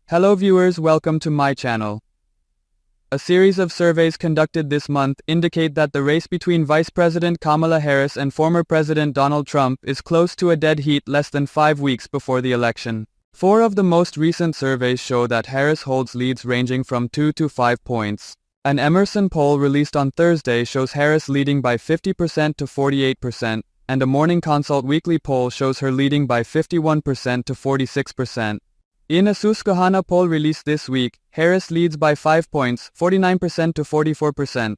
Hello viewers, welcome to my channel. A series of surveys conducted this month indicate that the race between Vice President Kamala Harris and former President Donald Trump is close to a dead heat less than 5 weeks before the election. 4 of the most recent surveys show that Harris holds leads ranging from 2 to 5 points. An Emerson poll released on Thursday shows Harris leading by 50% to 48%, and a Morning Consult weekly poll shows her leading by 51% to 46%. In a Susquehanna poll released this week, Harris leads by 5 points, 49% to 44%.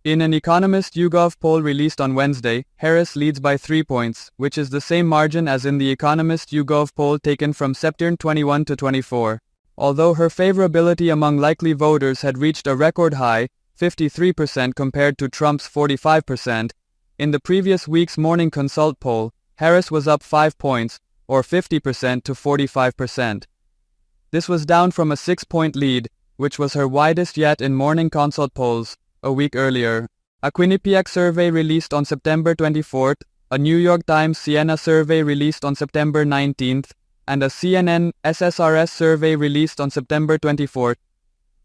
In an Economist YouGov poll released on Wednesday, Harris leads by 3 points, which is the same margin as in the Economist YouGov poll taken from September 21 to 24. Although her favorability among likely voters had reached a record high, 53% compared to Trump's 45%, in the previous week's Morning Consult poll, Harris was up 5 points, or 50% to 45%. This was down from a 6-point lead, which was her widest yet in Morning Consult polls, a week earlier. A Quinnipiac survey released on September 24th, a New York Times Siena survey released on September 19th, and a CNN SSRS survey released on September 24th,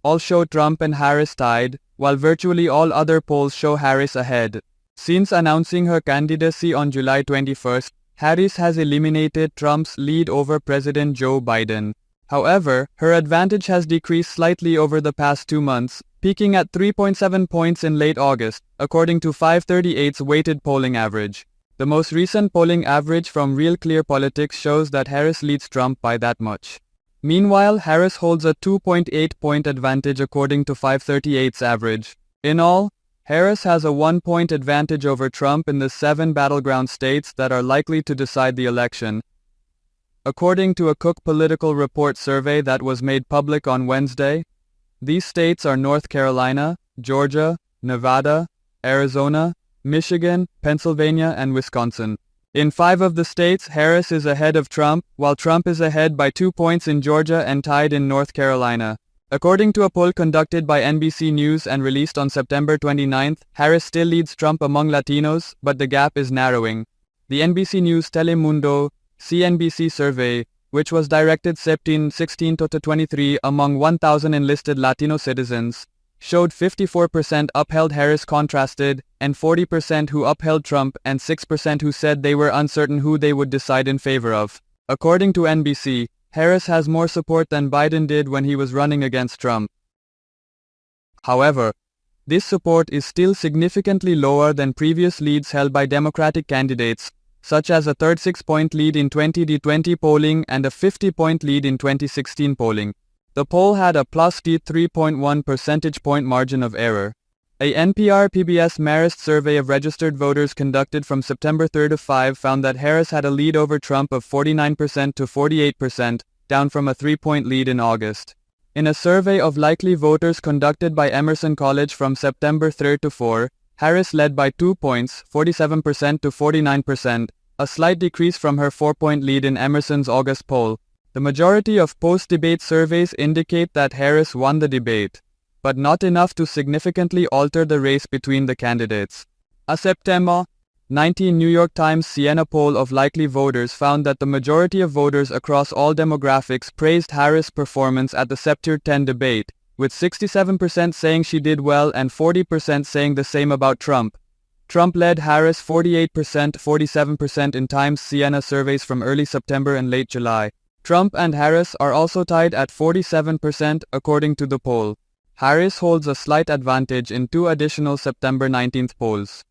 all show Trump and Harris tied, while virtually all other polls show Harris ahead. Since announcing her candidacy on July 21st, Harris has eliminated Trump's lead over President Joe Biden. However, her advantage has decreased slightly over the past 2 months, peaking at 3.7 points in late August, according to 538's weighted polling average. The most recent polling average from Real Clear Politics shows that Harris leads Trump by that much. Meanwhile, Harris holds a 2.8-point advantage according to 538's average. In all, Harris has a 1-point advantage over Trump in the 7 battleground states that are likely to decide the election. According to a Cook Political Report survey that was made public on Wednesday, these states are North Carolina, Georgia, Nevada, Arizona, Michigan, Pennsylvania, and Wisconsin. In 5 of the states, Harris is ahead of Trump, while Trump is ahead by 2 points in Georgia and tied in North Carolina. According to a poll conducted by NBC News and released on September 29th, Harris still leads Trump among Latinos, but the gap is narrowing. The NBC News Telemundo CNBC survey, which was directed September 16 to 23 among 1,000 enlisted Latino citizens, showed 54% upheld Harris contrasted, and 40% who upheld Trump and 6% who said they were uncertain who they would decide in favor of. According to NBC, Harris has more support than Biden did when he was running against Trump. However, this support is still significantly lower than previous leads held by Democratic candidates, such as a 36-point lead in 2020 polling and a 50-point lead in 2016 polling. The poll had a plus 3.1 percentage point margin of error. A NPR-PBS Marist survey of registered voters conducted from September 3 to 5 found that Harris had a lead over Trump of 49% to 48%, down from a 3-point lead in August. In a survey of likely voters conducted by Emerson College from September 3 to 4, Harris led by 2 points, 47% to 49%, a slight decrease from her 4-point lead in Emerson's August poll. The majority of post-debate surveys indicate that Harris won the debate, but not enough to significantly alter the race between the candidates. A September 19 New York Times Siena poll of likely voters found that the majority of voters across all demographics praised Harris' performance at the September 10 debate, with 67% saying she did well and 40% saying the same about Trump. Trump led Harris 48%, 47% in Times Siena surveys from early September and late July. Trump and Harris are also tied at 47% according to the poll. Harris holds a slight advantage in 2 additional September 19th polls.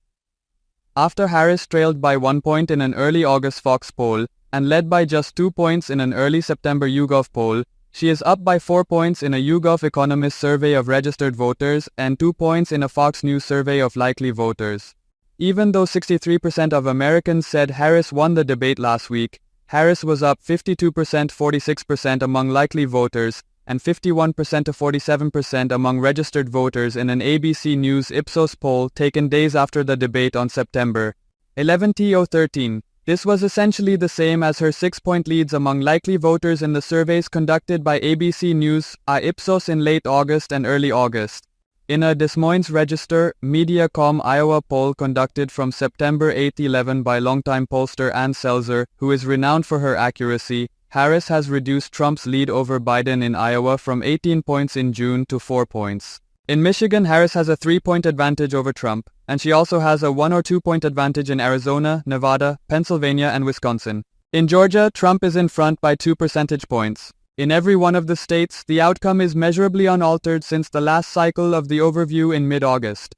After Harris trailed by 1 point in an early August Fox poll, and led by just 2 points in an early September YouGov poll, she is up by 4 points in a YouGov Economist survey of registered voters and 2 points in a Fox News survey of likely voters. Even though 63% of Americans said Harris won the debate last week, Harris was up 52%, 46% among likely voters, and 51% to 47% among registered voters in an ABC News Ipsos poll taken days after the debate on September 11, 2013. This was essentially the same as her 6-point leads among likely voters in the surveys conducted by ABC News, Ipsos in late August and early August. In a Des Moines Register, Mediacom Iowa poll conducted from September 8-11 by longtime pollster Ann Selzer, who is renowned for her accuracy, Harris has reduced Trump's lead over Biden in Iowa from 18 points in June to 4 points. In Michigan, Harris has a 3-point advantage over Trump, and she also has a 1 or 2-point advantage in Arizona, Nevada, Pennsylvania, and Wisconsin. In Georgia, Trump is in front by 2 percentage points. In every one of the states, the outcome is measurably unaltered since the last cycle of the overview in mid-August.